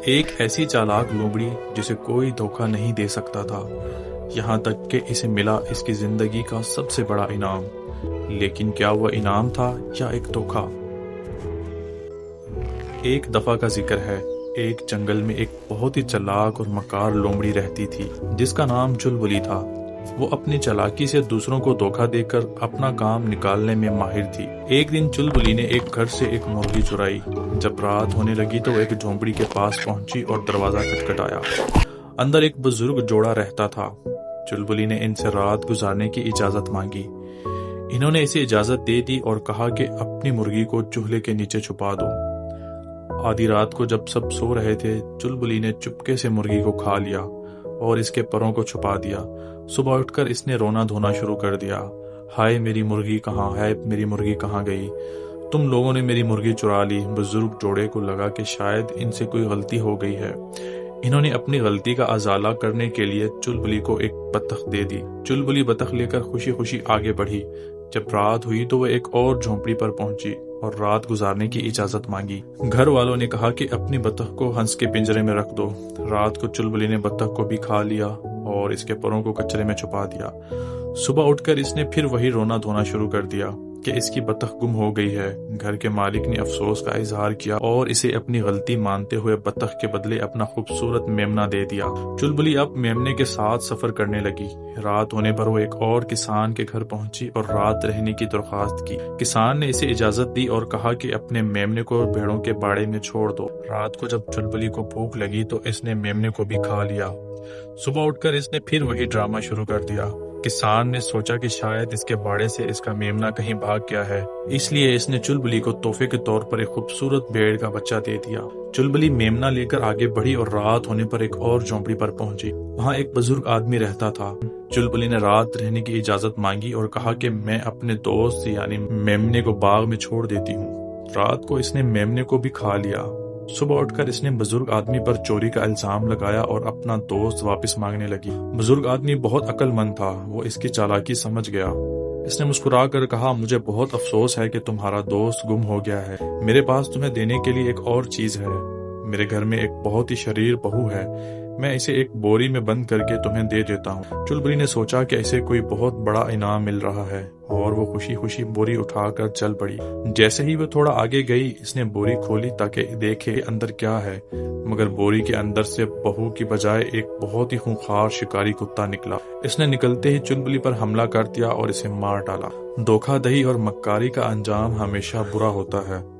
ایک ایسی چالاک لومڑی جسے کوئی دھوکہ نہیں دے سکتا تھا، یہاں تک کہ اسے ملا اس کی زندگی کا سب سے بڑا انعام۔ لیکن کیا وہ انعام تھا یا ایک دھوکہ؟ ایک دفعہ کا ذکر ہے، ایک جنگل میں ایک بہت ہی چالاک اور مکار لومڑی رہتی تھی جس کا نام چلبلی تھا۔ وہ اپنی چالاکی سے دوسروں کو دھوکہ دے کر اپنا کام نکالنے میں ماہر تھی۔ ایک دن چلبلی نے ایک گھر سے ایک مرغی چرائی۔ جب رات ہونے لگی تو وہ ایک جھونپڑی کے پاس پہنچی اور دروازہ کھٹکھٹایا۔ اندر ایک بزرگ جوڑا رہتا تھا۔ چلبلی نے ان سے رات گزارنے کی اجازت مانگی۔ انہوں نے اسے اجازت دے دی اور کہا کہ اپنی مرغی کو چولہے کے نیچے چھپا دو۔ آدھی رات کو جب سب سو رہے تھے، چلبلی نے چپکے سے مرغی کو کھا لیا اور اس کے پروں کو چھپا دیا۔ صبح اٹھ کر اس نے رونا دھونا شروع کر دیا۔ ہائے میری مرغی کہاں ہے، میری مرغی کہاں گئی؟ تم لوگوں نے میری مرغی چرا لی۔ بزرگ جوڑے کو لگا کہ شاید ان سے کوئی غلطی ہو گئی ہے۔ انہوں نے اپنی غلطی کا ازالہ کرنے کے لیے چلبلی کو ایک بطخ دے دی۔ چلبلی بطخ لے کر خوشی خوشی آگے بڑھی۔ جب رات ہوئی تو وہ ایک اور جھونپڑی پر پہنچی اور رات گزارنے کی اجازت مانگی۔ گھر والوں نے کہا کہ اپنی بطخ کو ہنس کے پنجرے میں رکھ دو۔ رات کو چلبلی نے بطخ کو بھی کھا لیا اور اس کے پروں کو کچرے میں چھپا دیا۔ صبح اٹھ کر اس نے پھر وہی رونا دھونا شروع کر دیا کہ اس کی بطخ گم ہو گئی ہے۔ گھر کے مالک نے افسوس کا اظہار کیا اور اسے اپنی غلطی مانتے ہوئے بطخ کے بدلے اپنا خوبصورت میمنہ دے دیا۔ چلبلی اب میمنے کے ساتھ سفر کرنے لگی۔ رات ہونے پر وہ ایک اور کسان کے گھر پہنچی اور رات رہنے کی درخواست کی۔ کسان نے اسے اجازت دی اور کہا کہ اپنے میمنے کو بھیڑوں کے باڑے میں چھوڑ دو۔ رات کو جب چلبلی کو بھوک لگی تو اس نے میمنے کو بھی کھا لیا۔ صبح اٹھ کر اس نے پھر وہی ڈرامہ شروع کر دیا۔ کسان نے سوچا کہ شاید اس کے باڑے سے اس کا میمنہ کہیں بھاگ گیا ہے، اس لیے اس نے چلبلی کو تحفے کے طور پر ایک خوبصورت بھیڑ کا بچہ دے دیا۔ چلبلی میمنہ لے کر آگے بڑھی اور رات ہونے پر ایک اور جھونپڑی پر پہنچی۔ وہاں ایک بزرگ آدمی رہتا تھا۔ چلبلی نے رات رہنے کی اجازت مانگی اور کہا کہ میں اپنے دوست یعنی میمنے کو باغ میں چھوڑ دیتی ہوں۔ رات کو اس نے میمنے کو بھی کھا لیا۔ صبح اٹھ کر اس نے بزرگ آدمی پر چوری کا الزام لگایا اور اپنا دوست واپس مانگنے لگی۔ بزرگ آدمی بہت عقل مند تھا، وہ اس کی چالاکی سمجھ گیا۔ اس نے مسکرا کر کہا، مجھے بہت افسوس ہے کہ تمہارا دوست گم ہو گیا ہے۔ میرے پاس تمہیں دینے کے لیے ایک اور چیز ہے۔ میرے گھر میں ایک بہت ہی شریر بہو ہے، میں اسے ایک بوری میں بند کر کے تمہیں دے دیتا ہوں۔ چلبلی نے سوچا کہ اسے کوئی بہت بڑا انعام مل رہا ہے اور وہ خوشی خوشی بوری اٹھا کر چل پڑی۔ جیسے ہی وہ تھوڑا آگے گئی، اس نے بوری کھولی تاکہ دیکھے اندر کیا ہے، مگر بوری کے اندر سے بہو کی بجائے ایک بہت ہی خونخوار شکاری کتا نکلا۔ اس نے نکلتے ہی چلبلی پر حملہ کر دیا اور اسے مار ڈالا۔ دھوکہ دہی اور مکاری کا انجام ہمیشہ برا ہوتا ہے۔